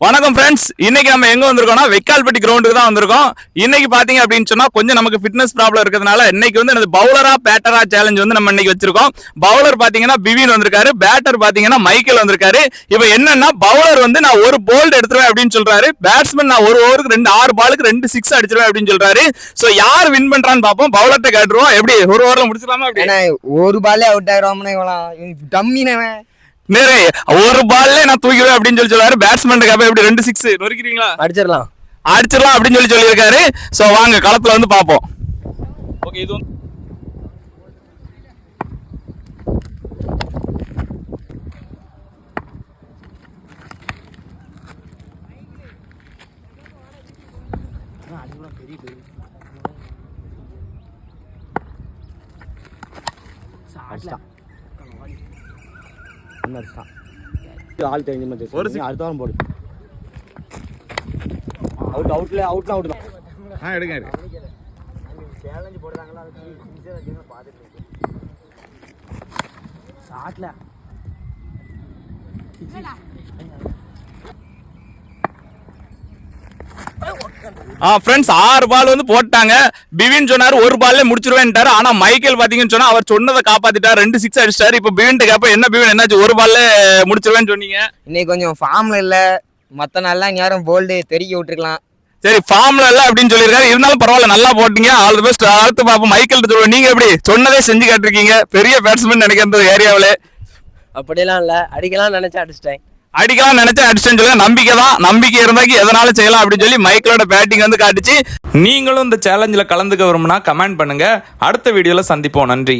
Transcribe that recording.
வணக்கம் ஃப்ரெண்ட்ஸ், இன்னைக்கு நம்ம எங்க வந்திருக்கோம்னா வெக்கால்பட்டி கிரவுண்டுக்கு தான் வந்திருக்கோம். இன்னைக்கு பாத்தீங்க அப்படின்னு சொன்னா கொஞ்சம் நமக்கு ஃபிட்னஸ் ப்ராப்ளம் இருக்கிறதுனால இன்னைக்கு வந்து எனது பவுலரா பேட்டரா சேலஞ்ச் வந்து நம்ம இன்னைக்கு வச்சிருக்கோம். பவுலர் பாத்தீங்கன்னா பிவின் வந்திருக்காரு, பேட்டர் பாத்தீங்கன்னா மைக்கேல் வந்திருக்காரு. இப்போ என்னன்னா பவுலர் வந்து நான் ஒரு போல்ட் எடுத்துருவேன் அப்படின்னு சொல்றாரு, பேட்ஸ்மேன் நான் ஒரு ஓவருக்கு 6 பாலுக்கு 2 6 அடிச்சிருவேன் அப்படின்னு சொல்றாரு. சோ யார் வின் பண்றான்னு பாப்போம். பவுலர்ட்ட கேட்டுருவோம், எப்படி ஒரு ஓவர்ல முடிச்சிடலாமா? அப்படி ஒரு பால்லே அவுட் ஆயிடுவாமனே டம்மினவன் நேரே ஒரு பால்ல நான் தூக்கிடுவேன் அப்படின்னு சொல்றாரு. பேட்ஸ்மேனுக்கு அப்ப எப்படி 2 6 நொறுக்கிறீங்களா? அடிச்சிடலாம் அப்படின்னு சொல்லியிருக்காரு. சோ வாங்க களத்துல வந்து பாப்போம். ஓகே, இது ஆள் தெரிஞ்ச மாதிரி அடுத்த வாரம் போடு. அவுட்ல அவுட் தான். எடுங்க. சேலஞ்ச் போடுறாங்களா ஷாட்ல ஃப்ரெண்ட்ஸ் 6 பால் வந்து போட்டாங்க. பிவின் சொன்னாரு ஒரு பால்ல முடிச்சிருவேன்ட்டாரு. ஆனா மைக்கேல் பாத்தீங்கன்னு சொன்னா அவர் சொன்னதை காப்பாத்திட்டாரு, 2 6 அடிச்சிட்டாரு. இப்போ பிவின் கேப்ப என்ன பிவின் என்னாச்சு, ஒரு பால்ல முடிச்சிருவேன்னு சொன்னீங்க. இன்னைக்கு கொஞ்சம் ஃபார்ம்ல இல்ல, மத்த நாள்லாம் நேரம் போல்டு தெரிய விட்டுருக்கலாம். சரி, ஃபார்ம்ல இல்ல அப்படின்னு சொல்லியிருக்காரு. இருந்தாலும் பரவாயில்ல, நல்லா போட்டீங்க. All the best. அடுத்து பாப்போம் மைக்கேல் சொல்லுவோம். நீங்க எப்படி சொன்னதே செஞ்சு காட்டிருக்கீங்க, பெரிய பேட்ஸ்மேன் நினைக்கிற ஏரியாவில. அப்படியெல்லாம் இல்ல, அடிக்கலாம் நினைச்சா அடிச்சிட்டேன். அடிச்சேன்னு சொல்லி நம்பிக்கை இருந்தாக்கி எதனாலும் செய்யலாம் அப்படின்னு சொல்லி மைக்கேலோட பேட்டிங் வந்து காட்டுச்சு. நீங்களும் இந்த சேலஞ்சில் கலந்துக்க விரும்புனா கமெண்ட் பண்ணுங்க. அடுத்த வீடியோல சந்திப்போம். நன்றி.